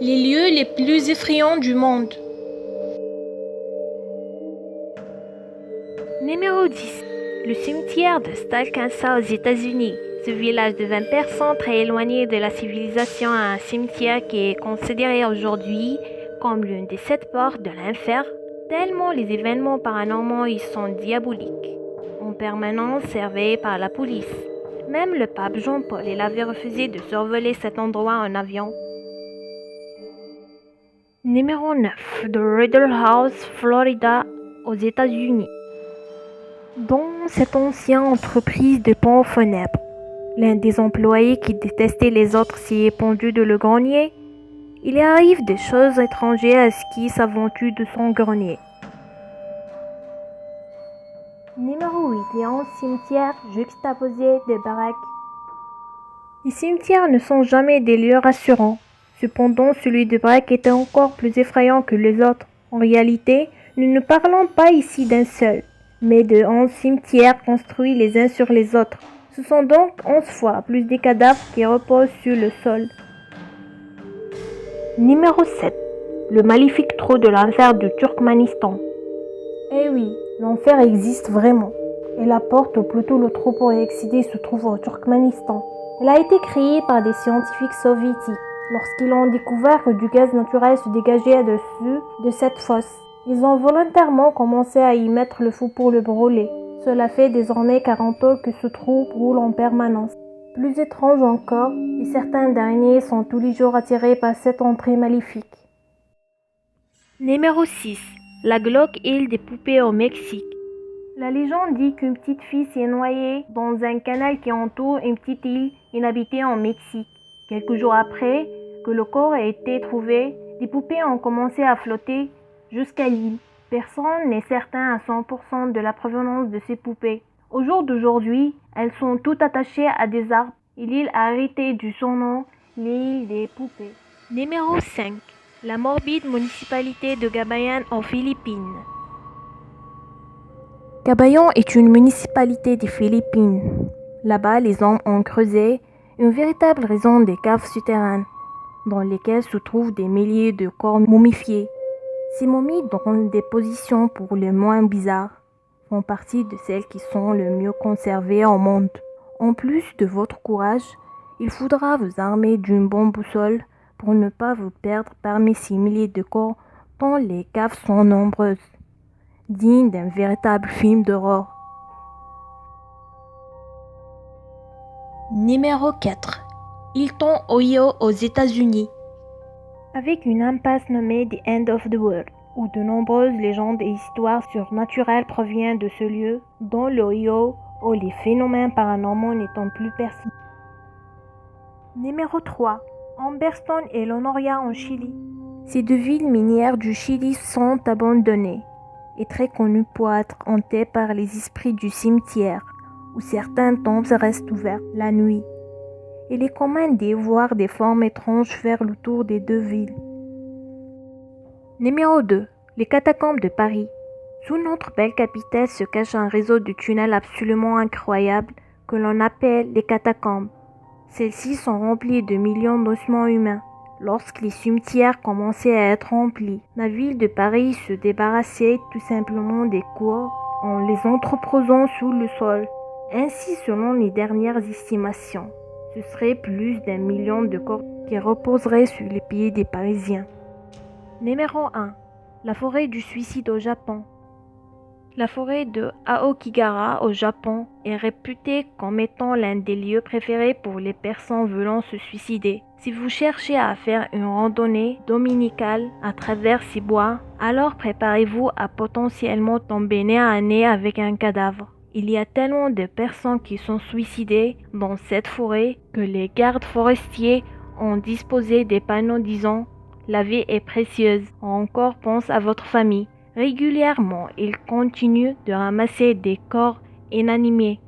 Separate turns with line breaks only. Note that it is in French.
Les lieux les plus effrayants du monde.
Numéro 10. Le cimetière de Stalkansa aux États-Unis. Ce village de 20 personnes très éloigné de la civilisation a un cimetière qui est considéré aujourd'hui comme l'une des 7 portes de l'enfer, tellement les événements paranormaux y sont diaboliques. En permanence surveillés par la police. Même le pape Jean-Paul avait refusé de survoler cet endroit en avion. Numéro 9. The Riddle House, Florida, aux États-Unis. Dans cette ancienne entreprise de pompes funèbres, l'un des employés qui détestait les autres s'y est pendu de le grenier. Il arrive des choses étrangères à ce qui s'aventure de son grenier. Numéro 8. Les 11 cimetières juxtaposés de baraques. Les cimetières ne sont jamais des lieux rassurants. Cependant, celui de Braque était encore plus effrayant que les autres. En réalité, nous ne parlons pas ici d'un seul, mais de 11 cimetières construits les uns sur les autres. Ce sont donc 11 fois plus de cadavres qui reposent sur le sol. Numéro 7. Le maléfique trou de l'enfer du Turkménistan. Eh oui, l'enfer existe vraiment. Et la porte, ou plutôt le trou pour y accéder, se trouve au Turkménistan. Elle a été créée par des scientifiques soviétiques lorsqu'ils ont découvert que du gaz naturel se dégageait au-dessus de cette fosse. Ils ont volontairement commencé à y mettre le feu pour le brûler. Cela fait désormais 40 ans que ce trou brûle en permanence. Plus étrange encore, et certains derniers sont tous les jours attirés par cette entrée maléfique. Numéro 6. La Glock île des poupées au Mexique. La légende dit qu'une petite fille s'est noyée dans un canal qui entoure une petite île inhabitée en Mexique. Quelques jours après que le corps a été trouvé, les poupées ont commencé à flotter jusqu'à l'île. Personne n'est certain à 100% de la provenance de ces poupées. Au jour d'aujourd'hui, elles sont toutes attachées à des arbres et l'île a hérité du surnom l'île des poupées. Numéro 5. La morbide municipalité de Gabayan aux Philippines. Gabayan est une municipalité des Philippines. Là-bas, les hommes ont creusé une véritable raison des caves souterraines, dans lesquelles se trouvent des milliers de corps momifiés. Ces momies, dans des positions pour le moins bizarres, font partie de celles qui sont le mieux conservées au monde. En plus de votre courage, il faudra vous armer d'une bonne boussole pour ne pas vous perdre parmi ces milliers de corps dont les caves sont nombreuses, dignes d'un véritable film d'horreur.
Numéro 4. Hilton, Ohio, aux États-Unis.
Avec une impasse nommée The End of the World, où de nombreuses légendes et histoires surnaturelles proviennent de ce lieu, dont l'Ohio, où les phénomènes paranormaux n'étant plus perçus. Numéro 3. Humberstone et Lonoria en Chili. Ces deux villes minières du Chili sont abandonnées et très connues pour être hantées par les esprits du cimetière, où certaines tombes restent ouvertes la nuit. Il est commun d'y voir des formes étranges faire le tour des deux villes. Numéro 2. Les catacombes de Paris. Sous notre belle capitale se cache un réseau de tunnels absolument incroyable que l'on appelle les catacombes. Celles-ci sont remplies de millions d'ossements humains. Lorsque les cimetières commençaient à être remplis, la ville de Paris se débarrassait tout simplement des corps en les entreposant sous le sol. Ainsi, selon les dernières estimations, ce serait plus d'1 million de corps qui reposeraient sur les pieds des Parisiens. Numéro 1. La forêt du suicide au Japon. La forêt de Aokigahara au Japon est réputée comme étant l'un des lieux préférés pour les personnes voulant se suicider. Si vous cherchez à faire une randonnée dominicale à travers ces bois, alors préparez-vous à potentiellement tomber nez à nez avec un cadavre. Il y a tellement de personnes qui sont suicidées dans cette forêt que les gardes forestiers ont disposé des panneaux disant « La vie est précieuse, encore pense à votre famille ». Régulièrement, ils continuent de ramasser des corps inanimés